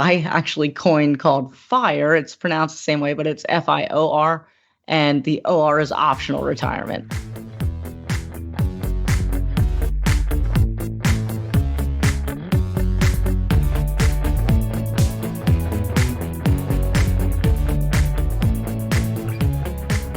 I actually coined called FIRE. It's pronounced the same way, but it's FIOR, and the OR is optional retirement.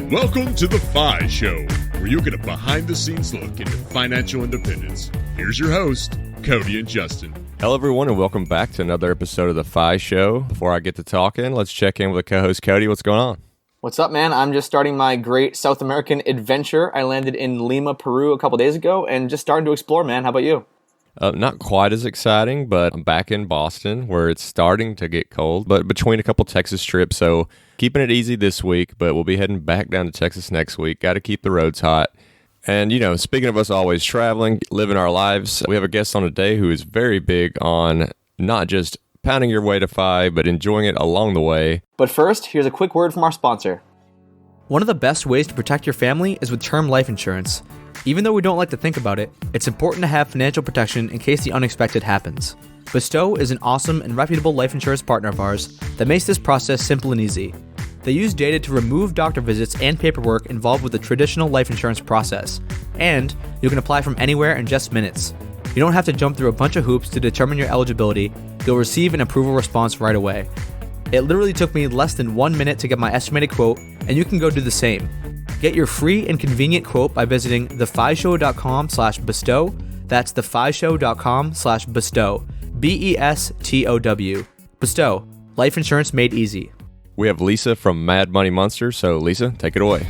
Welcome to the FI Show, where you'll get a behind-the-scenes look into financial independence. Here's your host, Cody and Justin. Hello, everyone, and welcome back to another episode of the FI Show. Before I get to talking, let's check in with the co-host, Cody. What's going on? What's up, man? I'm just starting my great South American adventure. I landed in Lima, Peru a couple days ago and just starting to explore, man. How about you? Not quite as exciting, but I'm back in Boston where it's starting to get cold, but between a couple Texas trips, so keeping it easy this week, but we'll be heading back down to Texas next week. Got to keep the roads hot. And, speaking of us always traveling, living our lives, we have a guest on today who is very big on not just pounding your way to FI, but enjoying it along the way. But first, here's a quick word from our sponsor. One of the best ways to protect your family is with term life insurance. Even though we don't like to think about it, it's important to have financial protection in case the unexpected happens. Bestow is an awesome and reputable life insurance partner of ours that makes this process simple and easy. They use data to remove doctor visits and paperwork involved with the traditional life insurance process, and you can apply from anywhere in just minutes. You don't have to jump through a bunch of hoops to determine your eligibility. You'll receive an approval response right away. It literally took me less than 1 minute to get my estimated quote, and you can go do the same. Get your free and convenient quote by visiting thefishow.com/bestow. That's thefishow.com/bestow. BESTOW. Bestow. Life insurance made easy. We have Lisa from Mad Money Monster, so Lisa, take it away.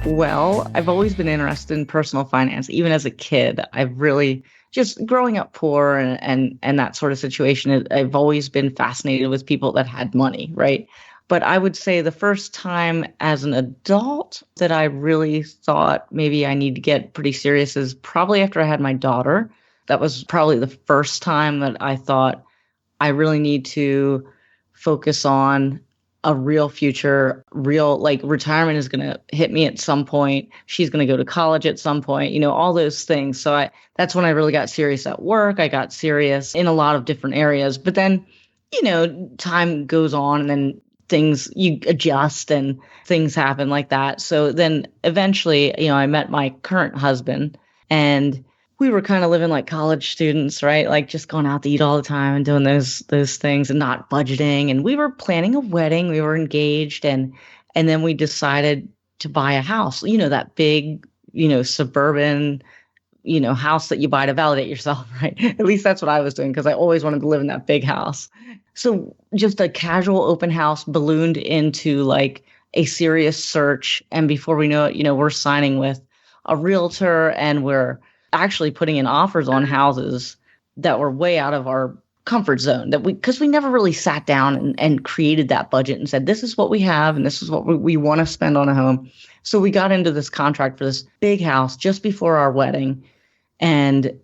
Well, I've always been interested in personal finance. Even as a kid, I've really just growing up poor and that sort of situation. I've always been fascinated with people that had money, right? But I would say the first time as an adult that I really thought maybe I need to get pretty serious is probably after I had my daughter. That was probably the first time that I thought I really need to focus on a real future, like retirement is going to hit me at some point. She's going to go to college at some point, all those things. So that's when I really got serious at work. I got serious in a lot of different areas, but then, time goes on and then you adjust and things happen like that. So then eventually, I met my current husband and we were kind of living like college students, right? Like just going out to eat all the time and doing those things and not budgeting. And we were planning a wedding. We were engaged, and then we decided to buy a house. That big, suburban, house that you buy to validate yourself, right? At least that's what I was doing because I always wanted to live in that big house. So just a casual open house ballooned into like a serious search, and before we know it, we're signing with a realtor and we're actually putting in offers on houses that were way out of our comfort zone because we never really sat down and created that budget and said, this is what we have and this is what we want to spend on a home. So we got into this contract for this big house just before our wedding. And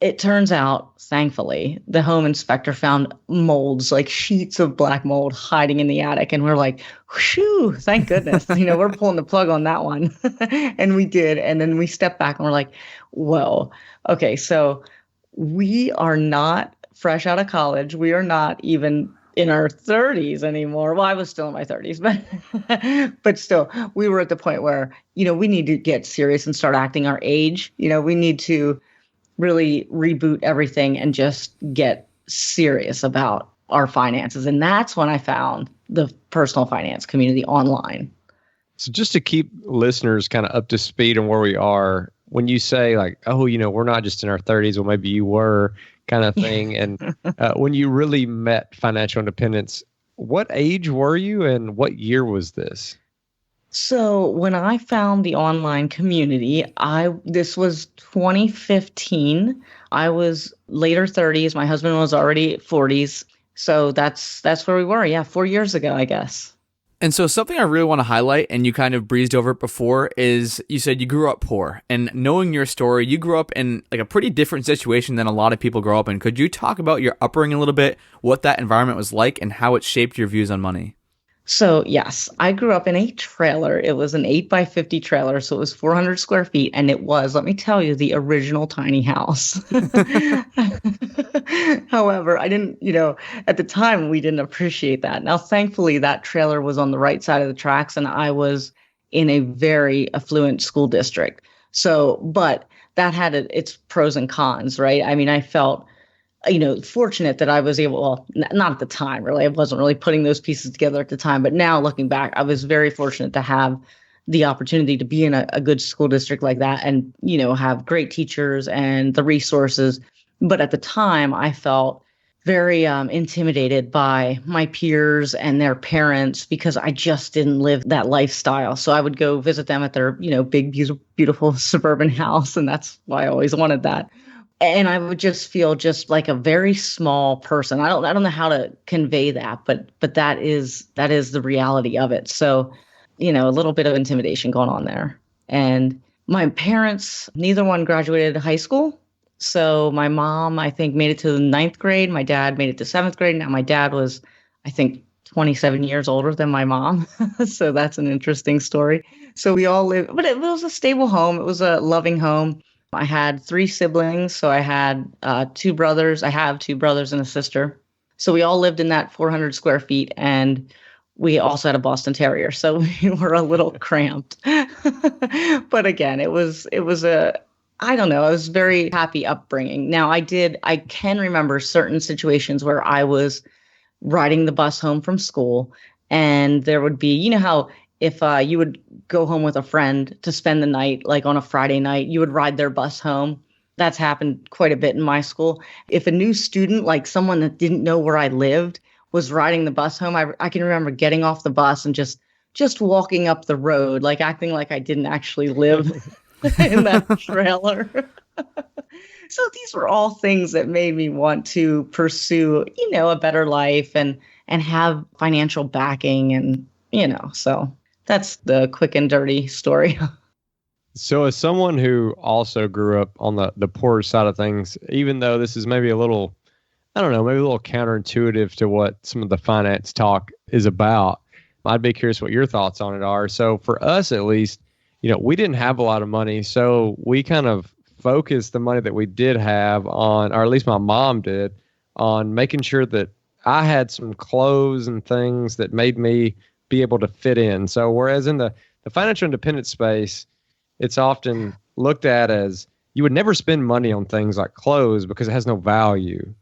it turns out, thankfully, the home inspector found molds, like sheets of black mold hiding in the attic. And we're like, whew, thank goodness. We're pulling the plug on that one. And we did. And then we stepped back and we're like, whoa, okay, so we are not fresh out of college. We are not even in our 30s anymore. Well, I was still in my 30s, but still, we were at the point where, we need to get serious and start acting our age. We need to really reboot everything and just get serious about our finances. And that's when I found the personal finance community online. So just to keep listeners kind of up to speed on where we are, when you say like, oh, we're not just in our 30s, well, maybe you were kind of thing. And when you really met financial independence, what age were you and what year was this? So when I found the online community, this was 2015. I was later 30s. My husband was already 40s. So that's where we were. Yeah, 4 years ago, I guess. And so something I really want to highlight, and you kind of breezed over it before, is you said you grew up poor. And knowing your story, you grew up in like a pretty different situation than a lot of people grow up in. Could you talk about your upbringing a little bit, what that environment was like, and how it shaped your views on money? So, yes, I grew up in a trailer. It was an 8 by 50 trailer. So it was 400 square feet. And it was, let me tell you, the original tiny house. However, I didn't, at the time, we didn't appreciate that. Now, thankfully, that trailer was on the right side of the tracks, and I was in a very affluent school district. So, but that had its pros and cons, right? I mean, I felt fortunate that I was able, well, not at the time, really. I wasn't really putting those pieces together at the time. But now looking back, I was very fortunate to have the opportunity to be in a good school district like that and, have great teachers and the resources. But at the time, I felt very intimidated by my peers and their parents because I just didn't live that lifestyle. So I would go visit them at their, big, beautiful suburban house. And that's why I always wanted that. And I would just feel just like a very small person. I don't know how to convey that, but that is the reality of it. So, a little bit of intimidation going on there. And my parents, neither one graduated high school. So my mom, I think, made it to the 9th grade. My dad made it to 7th grade. Now my dad was, I think, 27 years older than my mom. So that's an interesting story. So we all lived, but it was a stable home. It was a loving home. I had 3 siblings. So I had 2 brothers. I have 2 brothers and a sister. So we all lived in that 400 square feet. And we also had a Boston Terrier. So we were a little cramped. But again, it was I don't know, I was very happy upbringing. Now I can remember certain situations where I was riding the bus home from school and there would be, how if you would go home with a friend to spend the night, like on a Friday night, you would ride their bus home. That's happened quite a bit in my school. If a new student, like someone that didn't know where I lived, was riding the bus home, I can remember getting off the bus and just walking up the road, like acting like I didn't actually live in that trailer. So these were all things that made me want to pursue, a better life and have financial backing and, so that's the quick and dirty story. So as someone who also grew up on the poorer side of things, even though this is maybe a little, I don't know, maybe a little counterintuitive to what some of the finance talk is about, I'd be curious what your thoughts on it are. So for us, at least, we didn't have a lot of money. So we kind of focused the money that we did have on, or at least my mom did, on making sure that I had some clothes and things that made me be able to fit in. So whereas in the financial independence space, it's often looked at as you would never spend money on things like clothes because it has no value.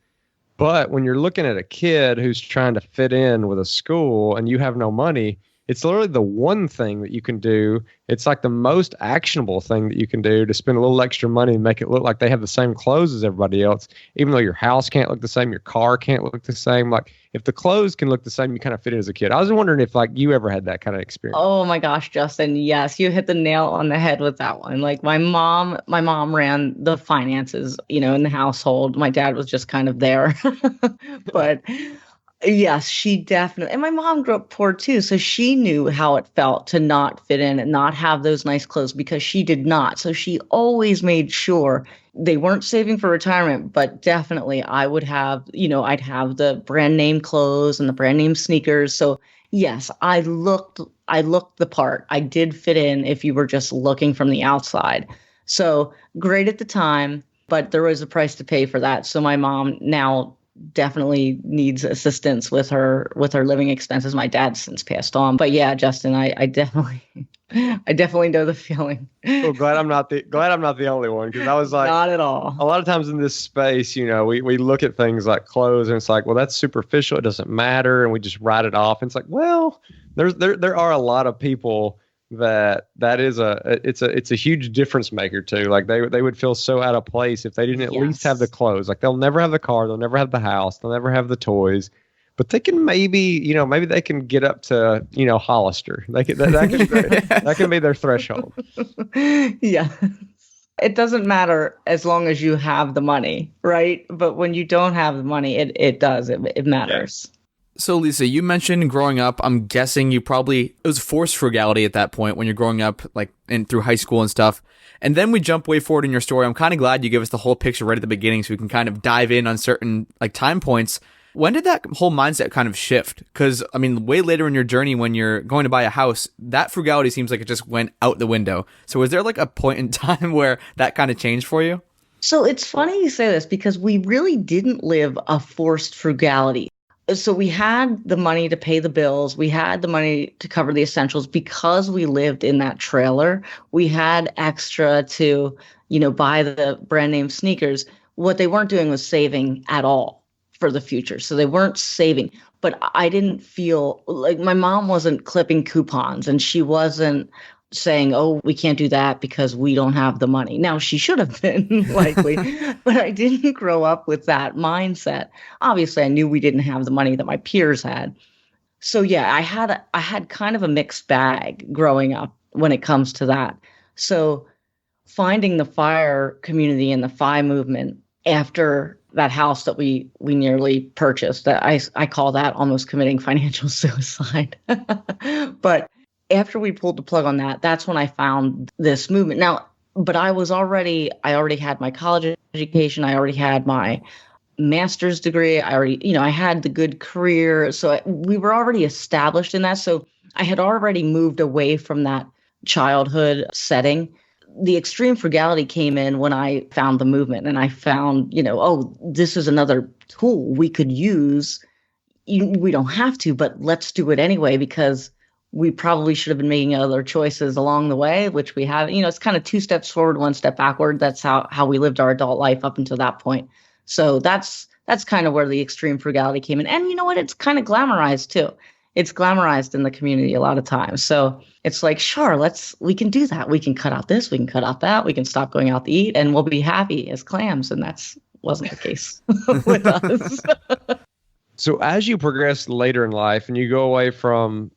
But when you're looking at a kid who's trying to fit in with a school and you have no money, it's literally the one thing that you can do. It's like the most actionable thing that you can do to spend a little extra money and make it look like they have the same clothes as everybody else, even though your house can't look the same, your car can't look the same. Like if the clothes can look the same, you kind of fit in as a kid. I was wondering if like you ever had that kind of experience. Oh my gosh, Justin. Yes, you hit the nail on the head with that one. Like my mom ran the finances, in the household. My dad was just kind of there. But yes, she definitely. And my mom grew up poor too. So she knew how it felt to not fit in and not have those nice clothes because she did not. So she always made sure they weren't saving for retirement, but definitely I would have, I'd have the brand name clothes and the brand name sneakers. So yes, I looked the part. I did fit in if you were just looking from the outside. So great at the time, but there was a price to pay for that. So my mom now definitely needs assistance with her living expenses. My dad's since passed on, but yeah, Justin, I definitely know the feeling. Well, glad I'm not the only one, because I was like, not at all. A lot of times in this space, we look at things like clothes and it's like, well, that's superficial. It doesn't matter, and we just write it off. And it's like, well, there are a lot of people that is it's a huge difference maker too. Like they would feel so out of place if they didn't at least have the clothes. Like they'll never have the car, they'll never have the house, they'll never have the toys, but they can maybe they can get up to Hollister. That can be their threshold. Yeah. It doesn't matter as long as you have the money, right? But when you don't have the money, it matters. Yeah. So, Lisa, you mentioned growing up. I'm guessing it was forced frugality at that point when you're growing up, like through high school and stuff. And then we jump way forward in your story. I'm kind of glad you gave us the whole picture right at the beginning so we can kind of dive in on certain like time points. When did that whole mindset kind of shift? Because, I mean, way later in your journey when you're going to buy a house, that frugality seems like it just went out the window. So was there like a point in time where that kind of changed for you? So it's funny you say this because we really didn't live a forced frugality. So we had the money to pay the bills. We had the money to cover the essentials because we lived in that trailer. We had extra to, buy the brand name sneakers. What they weren't doing was saving at all for the future. So they weren't saving. But I didn't feel like my mom wasn't clipping coupons and she wasn't saying, oh, we can't do that because we don't have the money. Now, she should have been likely, but I didn't grow up with that mindset. Obviously, I knew we didn't have the money that my peers had. So yeah, I had kind of a mixed bag growing up when it comes to that. So finding the FIRE community and the FI movement after that house that we nearly purchased, that I call that almost committing financial suicide. But after we pulled the plug on that, that's when I found this movement. Now, but I already had my college education. I already had my master's degree. I had the good career. So we were already established in that. So I had already moved away from that childhood setting. The extreme frugality came in when I found the movement and I found, oh, this is another tool we could use. We don't have to, but let's do it anyway because we probably should have been making other choices along the way, which we have. It's kind of 2 steps forward, 1 step backward. That's how we lived our adult life up until that point. So that's kind of where the extreme frugality came in. And you know what? It's kind of glamorized too. It's glamorized in the community a lot of times. So it's like, sure, we can do that. We can cut out this, we can cut out that, we can stop going out to eat, and we'll be happy as clams. And that's wasn't the case with us. So as you progress later in life and you go away from,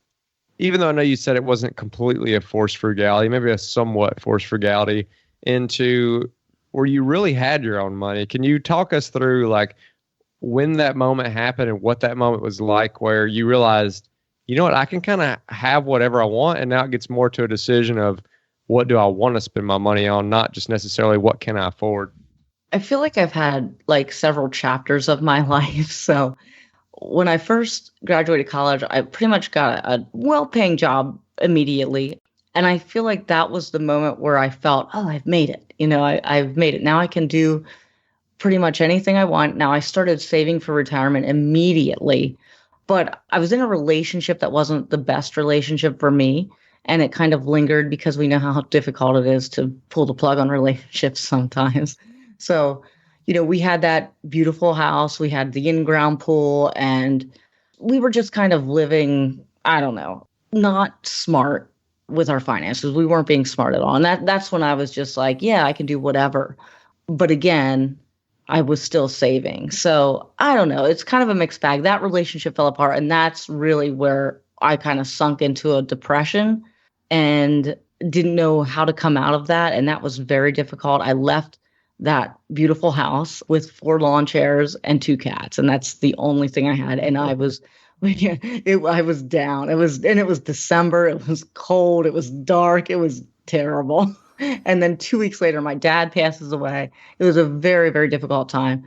even though I know you said it wasn't completely a forced frugality, maybe a somewhat forced frugality, into where you really had your own money. Can you talk us through like when that moment happened and what that moment was like where you realized, you know what, I can kind of have whatever I want, and now it gets more to a decision of what do I want to spend my money on, not just necessarily what can I afford? I feel like I've had like several chapters of my life. So when I first graduated college, I pretty much got a well-paying job immediately. And I feel like that was the moment where I felt, oh, I've made it. I've made it. Now I can do pretty much anything I want. Now I started saving for retirement immediately. But I was in a relationship that wasn't the best relationship for me. And it kind of lingered because we know how difficult it is to pull the plug on relationships sometimes. So we had that beautiful house, we had the in-ground pool, and we were just kind of living, I don't know, not smart with our finances. We weren't being smart at all. And that's when I was just like, yeah, I can do whatever. But again, I was still saving. So I don't know. It's kind of a mixed bag. That relationship fell apart. And that's really where I kind of sunk into a depression and didn't know how to come out of that. And that was very difficult. I left that beautiful house with 4 lawn chairs and 2 cats. And that's the only thing I had. And I was down. It was December. It was cold. It was dark. It was terrible. And then 2 weeks later, my dad passes away. It was a very, very difficult time.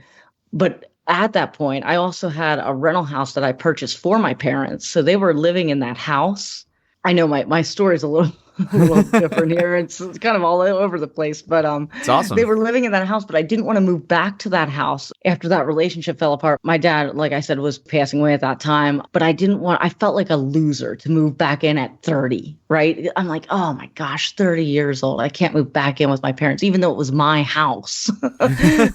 But at that point, I also had a rental house that I purchased for my parents. So they were living in that house. I know my story is a little different here. It's kind of all over the place, but it's awesome. They were living in that house, but I didn't want to move back to that house after that relationship fell apart. My dad, like I said, was passing away at that time, but I felt like a loser to move back in at 30, right? I'm like, oh my gosh, 30 years old. I can't move back in with my parents, even though it was my house.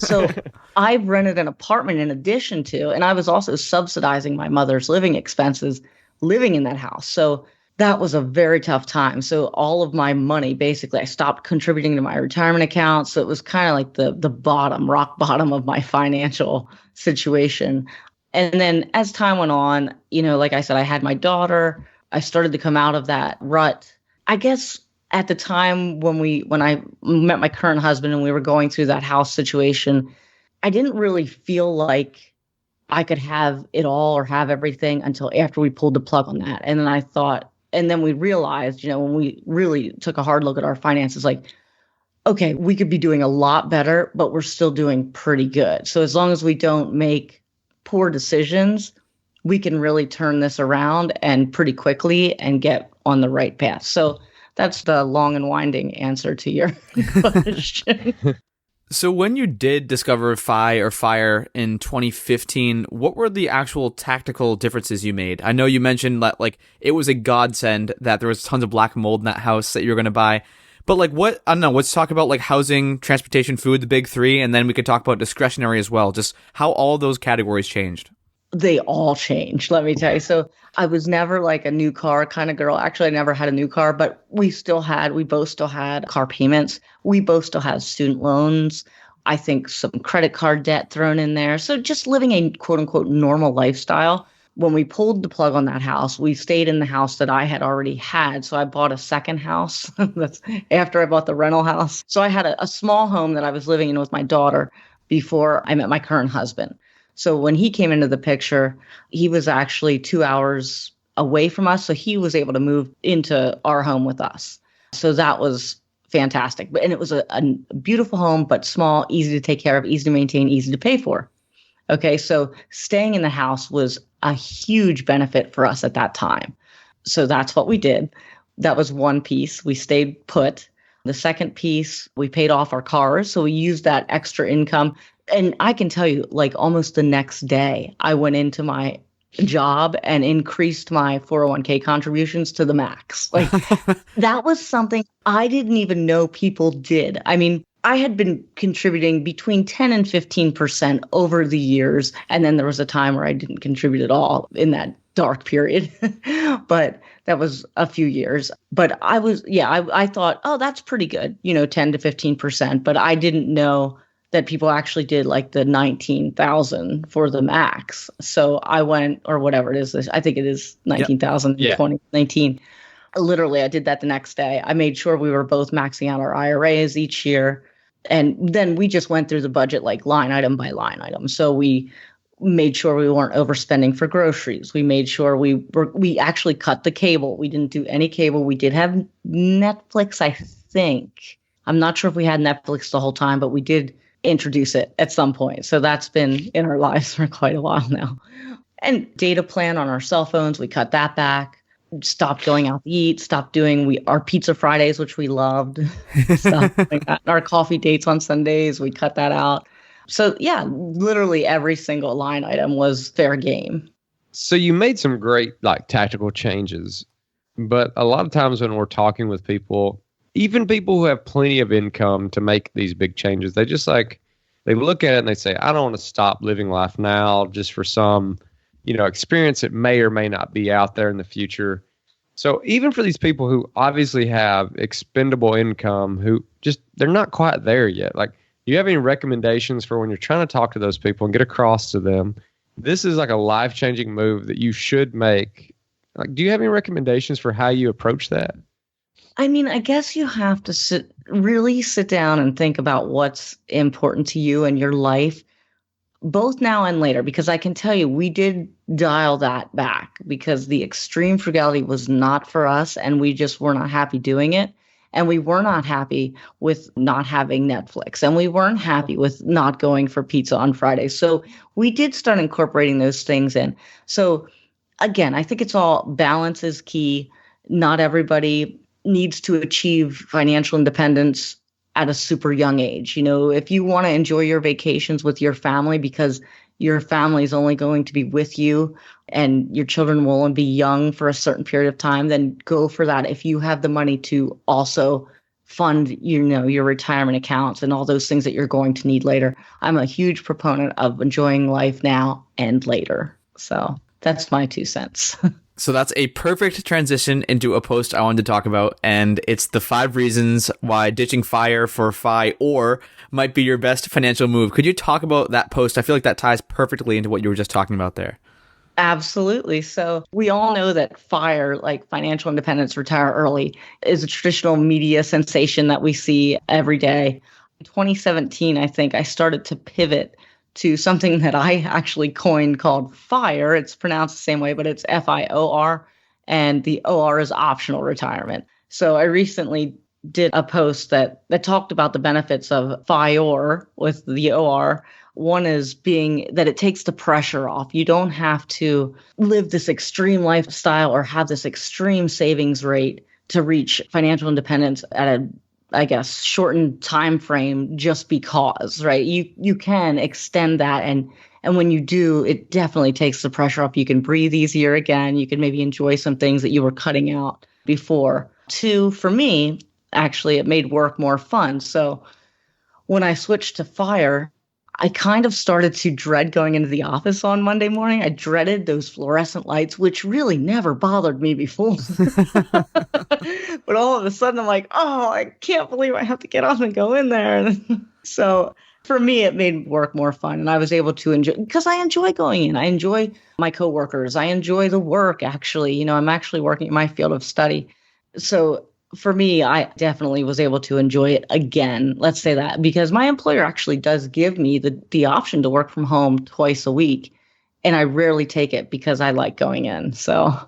So I rented an apartment in addition to, and I was also subsidizing my mother's living expenses living in that house. So that was a very tough time. So all of my money, basically, I stopped contributing to my retirement account. So it was kind of like the rock bottom of my financial situation. And then as time went on, like I said, I had my daughter. I started to come out of that rut. I guess at the time when I met my current husband and we were going through that house situation, I didn't really feel like I could have it all or have everything until after we pulled the plug on that. And then I thought, and then we realized, when we really took a hard look at our finances, like, okay, we could be doing a lot better, but we're still doing pretty good. So as long as we don't make poor decisions, we can really turn this around and pretty quickly and get on the right path. So that's the long and winding answer to your question. So when you did discover FI or FIRE in 2015, what were the actual tactical differences you made? I know you mentioned that like it was a godsend that there was tons of black mold in that house that you were going to buy. But like what, I don't know, let's talk about like housing, transportation, food, the big three, and then we could talk about discretionary as well, just how all those categories changed. They all changed, let me tell you. So I was never like a new car kind of girl. Actually, I never had a new car, but we both still had car payments. We both still had student loans. I think some credit card debt thrown in there. So just living a quote unquote normal lifestyle. When we pulled the plug on that house, we stayed in the house that I had already had. So I bought a second house. That's after I bought the rental house. So I had a small home that I was living in with my daughter before I met my current husband. So when he came into the picture, he was actually 2 hours away from us. So he was able to move into our home with us. So that was fantastic. And it was a beautiful home, but small, easy to take care of, easy to maintain, easy to pay for. Okay, so staying in the house was a huge benefit for us at that time. So that's what we did. That was one piece. We stayed put. The second piece, we paid off our cars. So we used that extra income. And I can tell you, like almost the next day, I went into my job and increased my 401k contributions to the max. Like that was something I didn't even know people did. I mean, I had been contributing between 10 and 15% over the years. And then there was a time where I didn't contribute at all in that dark period. But that was a few years. But I thought, oh, that's pretty good, 10 to 15%. But I didn't know that people actually did like the 19,000 for the max. So I went, or whatever it is, I think it is 19,000 in 2019. Literally, I did that the next day. I made sure we were both maxing out our IRAs each year. And then we just went through the budget like line item by line item. So we made sure we weren't overspending for groceries. We made sure we actually cut the cable. We didn't do any cable. We did have Netflix, I think. I'm not sure if we had Netflix the whole time, but we did introduce it at some point. So that's been in our lives for quite a while now. And data plan on our cell phones, we cut that back. Stopped going out to eat, stopped doing our pizza Fridays, which we loved. Stopped doing that. Our coffee dates on Sundays, we cut that out. So yeah, literally every single line item was fair game. So you made some great like tactical changes, but a lot of times when we're talking with people, even people who have plenty of income to make these big changes, they just they look at it and they say, I don't want to stop living life now just for some experience that may or may not be out there in the future. So even for these people who obviously have expendable income, who just, they're not quite there yet. Like, do you have any recommendations for when you're trying to talk to those people and get across to them? This is like a life-changing move that you should make. Like, do you have any recommendations for how you approach that? I mean, I guess you have to really sit down and think about what's important to you and your life, both now and later, because I can tell you, we did dial that back because the extreme frugality was not for us and we just were not happy doing it. And we were not happy with not having Netflix and we weren't happy with not going for pizza on Fridays. So we did start incorporating those things in. So again, I think it's all balance is key. Not everybody needs to achieve financial independence at a super young age. If you want to enjoy your vacations with your family because your family is only going to be with you and your children will only be young for a certain period of time, then go for that. If you have the money to also fund, your retirement accounts and all those things that you're going to need later. I'm a huge proponent of enjoying life now and later. So that's my 2 cents. So that's a perfect transition into a post I wanted to talk about, and it's the 5 reasons why ditching FIRE for FI or might be your best financial move. Could you talk about that post? I feel like that ties perfectly into what you were just talking about there. Absolutely. So we all know that FIRE, like financial independence, retire early, is a traditional media sensation that we see every day. In 2017, I think I started to pivot to something that I actually coined called FIRE. It's pronounced the same way, but it's FIOR, and the OR is optional retirement. So I recently did a post that talked about the benefits of FIOR with the OR One is being that it takes the pressure off. You don't have to live this extreme lifestyle or have this extreme savings rate to reach financial independence at a, I guess, shortened time frame just because, right? You can extend that, and when you do, it definitely takes the pressure off. You can breathe easier again. You can maybe enjoy some things that you were cutting out before. Two, for me, actually, it made work more fun. So when I switched to FIRE, I kind of started to dread going into the office on Monday morning. I dreaded those fluorescent lights, which really never bothered me before. But all of a sudden, I'm like, oh, I can't believe I have to get up and go in there. So for me, it made work more fun. And I was able to enjoy, because I enjoy going in. I enjoy my coworkers. I enjoy the work, actually. I'm actually working in my field of study. So for me, I definitely was able to enjoy it again. Let's say that, because my employer actually does give me the option to work from home twice a week. And I rarely take it because I like going in. So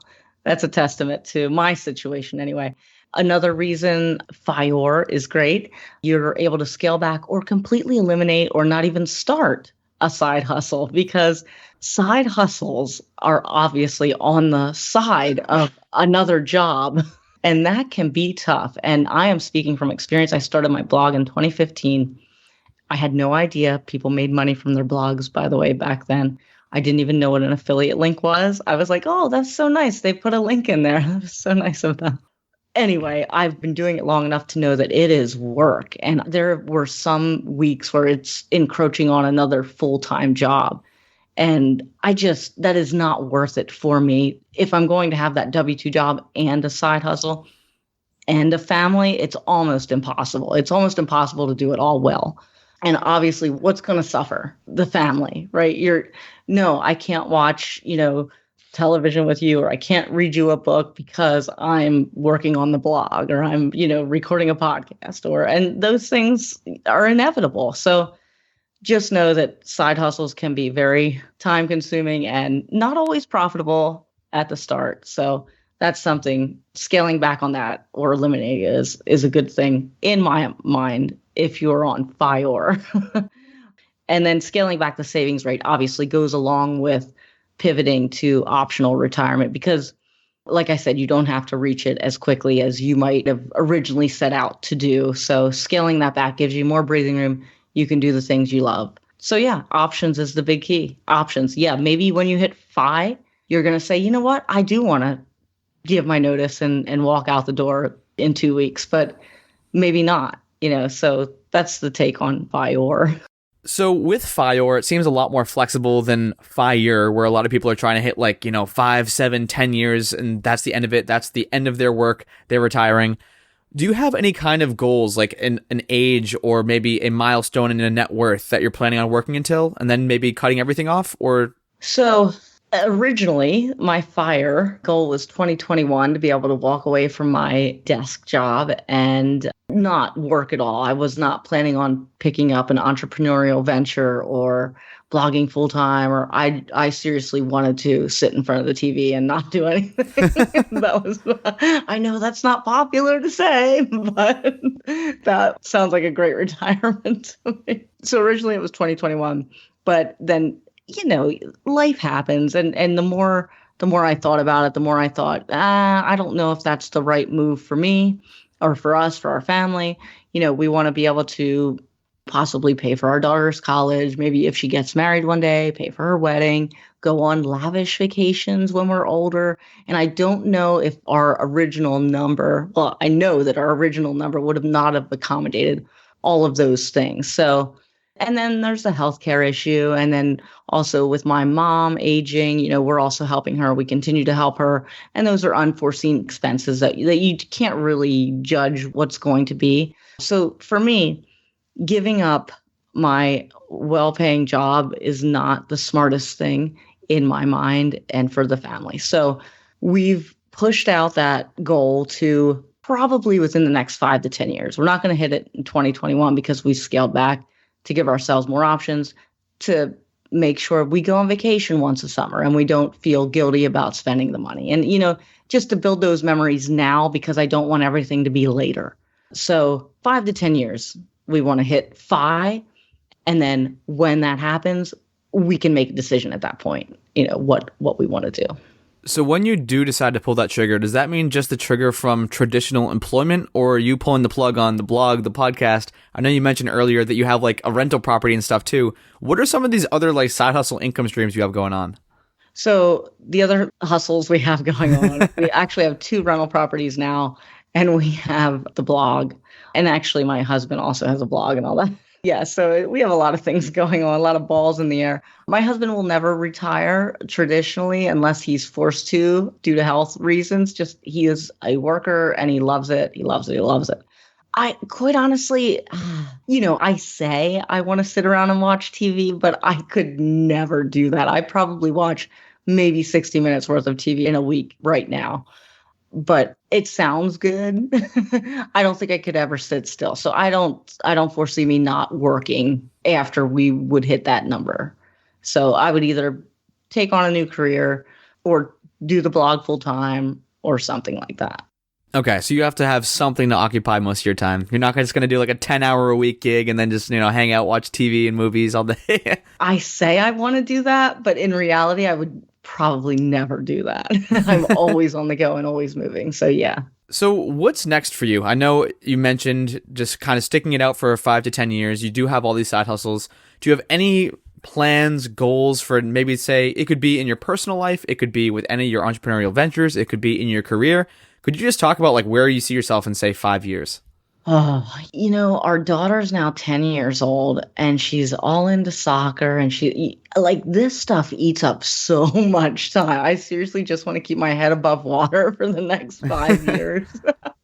that's a testament to my situation anyway. Another reason FIRE is great, you're able to scale back or completely eliminate or not even start a side hustle, because side hustles are obviously on the side of another job. And that can be tough. And I am speaking from experience. I started my blog in 2015. I had no idea people made money from their blogs, by the way, back then. I didn't even know what an affiliate link was. I was like, oh, that's so nice. They put a link in there. That was so nice of them. Anyway, I've been doing it long enough to know that it is work. And there were some weeks where it's encroaching on another full-time job. And that is not worth it for me. If I'm going to have that W-2 job and a side hustle and a family, it's almost impossible. It's almost impossible to do it all well. And obviously, what's going to suffer? The family, right? No, I can't watch, television with you, or I can't read you a book because I'm working on the blog, or I'm, recording a podcast, and those things are inevitable. So just know that side hustles can be very time consuming and not always profitable at the start. So that's something, scaling back on that or eliminating it is a good thing in my mind if you're on FIRE. And then scaling back the savings rate obviously goes along with pivoting to optional retirement, because like I said, you don't have to reach it as quickly as you might have originally set out to do. So scaling that back gives you more breathing room. You can do the things you love. So yeah, options is the big key. Options. Yeah, maybe when you hit FI, you're going to say, you know what? I do want to give my notice and walk out the door in 2 weeks, but maybe not, so that's the take on FIRE. So with FIRE, it seems a lot more flexible than FIRE, where a lot of people are trying to hit 5, 7, 10 years, and that's the end of it. That's the end of their work. They're retiring. Do you have any kind of goals, like an age or maybe a milestone in a net worth that you're planning on working until, and then maybe cutting everything off? Or so originally, my FIRE goal was 2021 to be able to walk away from my desk job and not work at all. I was not planning on picking up an entrepreneurial venture or blogging full time, or I seriously wanted to sit in front of the TV and not do anything. I know that's not popular to say, but that sounds like a great retirement to me. So originally it was 2021, but then, life happens. And the more I thought about it, the more I thought, I don't know if that's the right move for me or for us, for our family. We want to be able to possibly pay for our daughter's college, maybe if she gets married one day, pay for her wedding, go on lavish vacations when we're older. And I don't know if our original number, well, I know that our original number would have not have accommodated all of those things. So, and then there's the healthcare issue. And then also with my mom aging, we're also helping her. We continue to help her. And those are unforeseen expenses that you can't really judge what's going to be. So for me, giving up my well-paying job is not the smartest thing in my mind and for the family. So we've pushed out that goal to probably within the next 5 to 10 years. We're not going to hit it in 2021 because we scaled back to give ourselves more options, to make sure we go on vacation once a summer and we don't feel guilty about spending the money. And, just to build those memories now, because I don't want everything to be later. So 5 to 10 years. We want to hit FI And then when that happens, we can make a decision at that point, what we want to do. So when you do decide to pull that trigger, does that mean just the trigger from traditional employment, or are you pulling the plug on the blog, the podcast? I know you mentioned earlier that you have like a rental property and stuff too. What are some of these other like side hustle income streams you have going on? So the other hustles we have going on, we actually have 2 rental properties now, and we have the blog. And actually my husband also has a blog and all that. Yeah, so we have a lot of things going on, a lot of balls in the air. My husband will never retire traditionally unless he's forced to due to health reasons. Just he is a worker and he loves it. He loves it. He loves it. I quite honestly, I say I want to sit around and watch TV, but I could never do that. I probably watch maybe 60 minutes worth of TV in a week right now. But it sounds good. I don't think I could ever sit still. So I don't foresee me not working after we would hit that number. So I would either take on a new career or do the blog full time or something like that. Okay, so you have to have something to occupy most of your time. You're not just going to do like a 10-hour-a-week gig and then just, hang out, watch TV and movies all day. I say I want to do that, but in reality, I would probably never do that. I'm always on the go and always moving. So yeah. So what's next for you? I know you mentioned just kind of sticking it out for 5 to 10 years. You do have all these side hustles. Do you have any plans, goals for maybe say it could be in your personal life, it could be with any of your entrepreneurial ventures, it could be in your career? Could you just talk about like where you see yourself in say 5 years? Oh, our daughter's now 10 years old and she's all into soccer and she like this stuff eats up so much time. I seriously just want to keep my head above water for the next 5 years.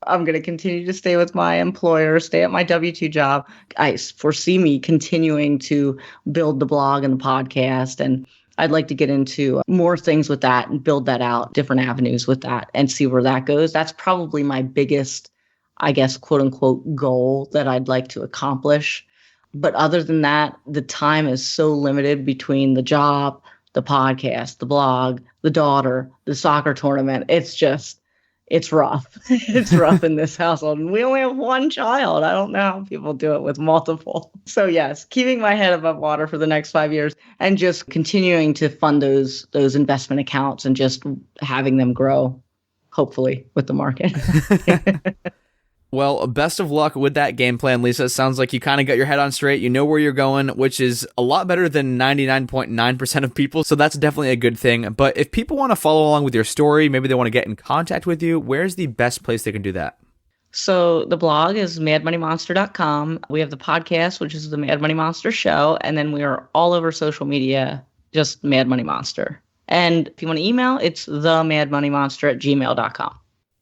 I'm going to continue to stay with my employer, stay at my W-2 job. I foresee me continuing to build the blog and the podcast, and I'd like to get into more things with that and build that out, different avenues with that and see where that goes. That's probably my biggest, I guess, quote unquote, goal that I'd like to accomplish. But other than that, the time is so limited between the job, the podcast, the blog, the daughter, the soccer tournament. It's rough. It's rough in this household. And we only have one child. I don't know how people do it with multiple. So yes, keeping my head above water for the next 5 years and just continuing to fund those investment accounts and just having them grow, hopefully, with the market. Well, best of luck with that game plan, Lisa. It sounds like you kind of got your head on straight. You know where you're going, which is a lot better than 99.9% of people. So that's definitely a good thing. But if people want to follow along with your story, maybe they want to get in contact with you, where's the best place they can do that? So the blog is madmoneymonster.com. We have the podcast, which is the Mad Money Monster Show. And then we are all over social media, just Mad Money Monster. And if you want to email, it's themadmoneymonster@gmail.com.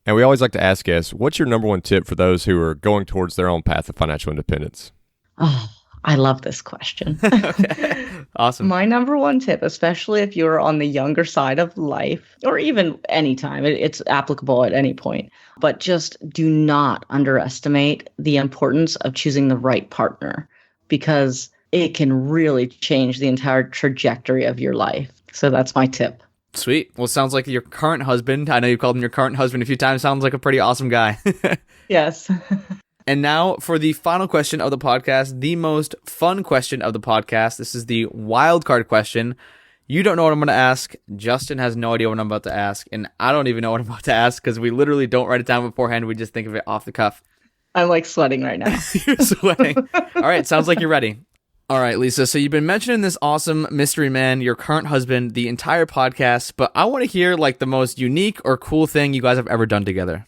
And we always like to ask guests, what's your number one tip for those who are going towards their own path of financial independence? Oh, I love this question. Okay. Awesome. My number one tip, especially if you're on the younger side of life, or even anytime, it's applicable at any point, but just do not underestimate the importance of choosing the right partner, because it can really change the entire trajectory of your life. So that's my tip. Sweet. Well, sounds like your current husband, I know you called him your current husband a few times, sounds like a pretty awesome guy. Yes. And now for the final question of the podcast, the most fun question of the podcast. This is the wildcard question. You don't know what I'm going to ask. Justin has no idea what I'm about to ask. And I don't even know what I'm about to ask because we literally don't write it down beforehand. We just think of it off the cuff. I'm like sweating right now. You're sweating. All right. Sounds like you're ready. All right, Lisa. So you've been mentioning this awesome mystery man, your current husband, the entire podcast, but I want to hear like the most unique or cool thing you guys have ever done together.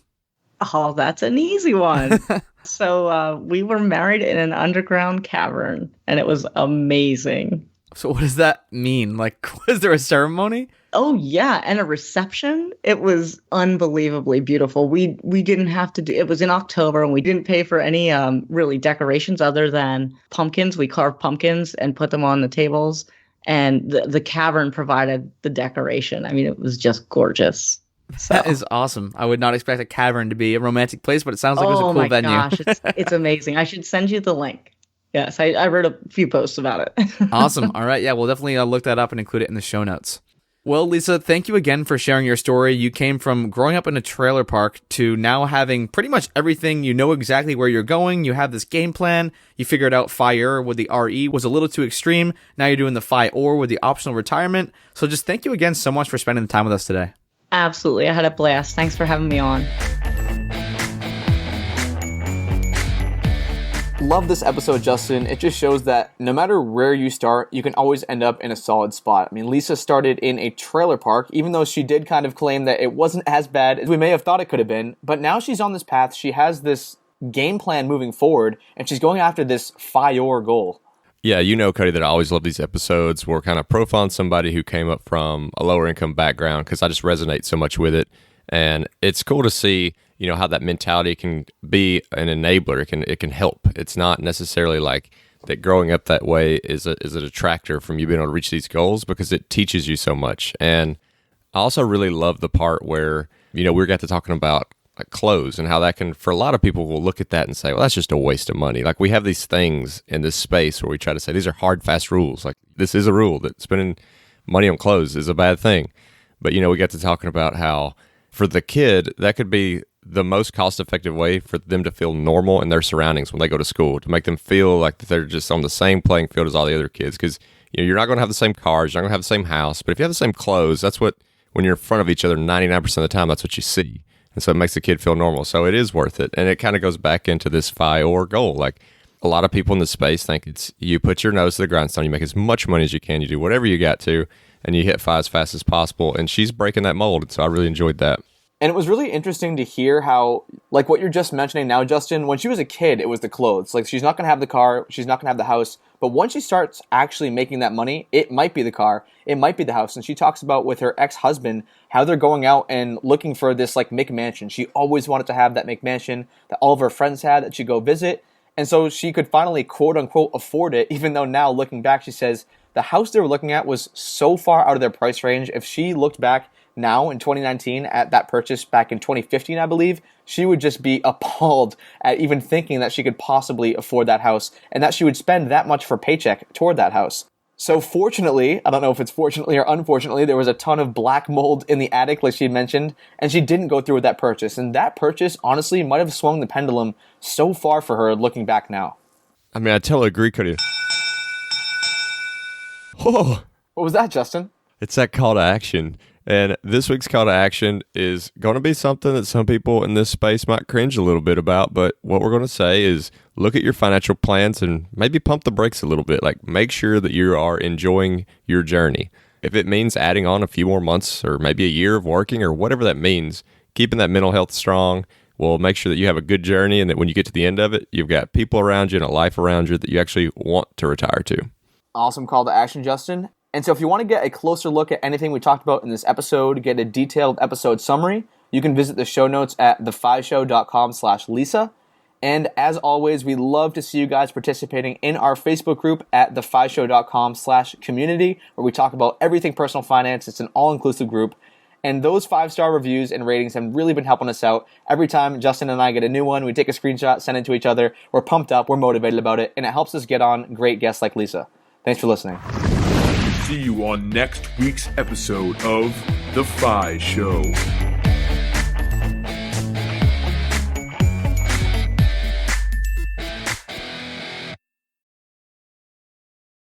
Oh, that's an easy one. So we were married in an underground cavern, and it was amazing. So what does that mean? Like, was there a ceremony? Oh, yeah. And a reception. It was unbelievably beautiful. We didn't have to do, it was in October, and we didn't pay for any really decorations other than pumpkins. We carved pumpkins and put them on the tables, and the cavern provided the decoration. I mean, it was just gorgeous. So. That is awesome. I would not expect a cavern to be a romantic place, but it sounds like it was a cool venue. Oh my gosh, it's amazing. I should send you the link. Yes, I wrote a few posts about it. Awesome. All right. Yeah, we'll definitely look that up and include it in the show notes. Well, Lisa, thank you again for sharing your story. You came from growing up in a trailer park to now having pretty much everything. You know exactly where you're going. You have this game plan. You figured out FIRE with the RE was a little too extreme. Now you're doing the FI-OR with the optional retirement. So just thank you again so much for spending the time with us today. Absolutely. I had a blast. Thanks for having me on. Love this episode, Justin. It just shows that no matter where you start, you can always end up in a solid spot. I mean, Lisa started in a trailer park, even though she did kind of claim that it wasn't as bad as we may have thought it could have been. But now she's on this path. She has this game plan moving forward, and she's going after this FIRE goal. Yeah, you know, Cody, that I always love these episodes where kind of profile somebody who came up from a lower income background because I just resonate so much with it. And it's cool to see, you know, how that mentality can be an enabler. It can help. It's not necessarily like that growing up that way is a detractor from you being able to reach these goals because it teaches you so much. And I also really love the part where, you know, we got to talking about like clothes and how that can, for a lot of people will look at that and say, well, that's just a waste of money. Like we have these things in this space where we try to say these are hard, fast rules. Like this is a rule that spending money on clothes is a bad thing. But, you know, we got to talking about how for the kid, that could be the most cost-effective way for them to feel normal in their surroundings when they go to school, to make them feel like they're just on the same playing field as all the other kids. Because you know, you're not going to have the same cars, you're not going to have the same house, but if you have the same clothes, that's what, when you're in front of each other 99% of the time, that's what you see. And so it makes the kid feel normal. So it is worth it. And it kind of goes back into this FI-OR goal. Like a lot of people in this space think it's you put your nose to the grindstone, you make as much money as you can, you do whatever you got to, and you hit FI as fast as possible. And she's breaking that mold. So I really enjoyed that. And it was really interesting to hear how, like what you're just mentioning now, Justin, when she was a kid, it was the clothes. Like she's not going to have the car, she's not going to have the house. But once she starts actually making that money, it might be the car, it might be the house. And she talks about with her ex-husband, how they're going out and looking for this like McMansion. She always wanted to have that McMansion that all of her friends had that she'd go visit. And so she could finally, quote unquote, afford it, even though now looking back, she says the house they were looking at was so far out of their price range. If she looked back now in 2019 at that purchase back in 2015, I believe, she would just be appalled at even thinking that she could possibly afford that house and that she would spend that much for paycheck toward that house. So fortunately, I don't know if it's fortunately or unfortunately, there was a ton of black mold in the attic, like she had mentioned, and she didn't go through with that purchase. And that purchase, honestly, might have swung the pendulum so far for her looking back now. I mean, I totally agree, Cody. Oh, What was that, Justin? it's that call to action. And this week's call to action is going to be something that some people in this space might cringe a little bit about. But what we're going to say is look at your financial plans and maybe pump the brakes a little bit. Like make sure that you are enjoying your journey. If it means adding on a few more months or maybe a year of working or whatever that means, keeping that mental health strong will make sure that you have a good journey and that when you get to the end of it, you've got people around you and a life around you that you actually want to retire to. Awesome call to action, Justin. And so if you want to get a closer look at anything we talked about in this episode, get a detailed episode summary, you can visit the show notes at thefishow.com/Lisa. And as always, we love to see you guys participating in our Facebook group at thefishow.com/community, where we talk about everything personal finance. It's an all-inclusive group. And those 5-star reviews and ratings have really been helping us out. Every time Justin and I get a new one, we take a screenshot, send it to each other. We're pumped up, we're motivated about it, and it helps us get on great guests like Lisa. Thanks for listening. See you on next week's episode of The Fi Show.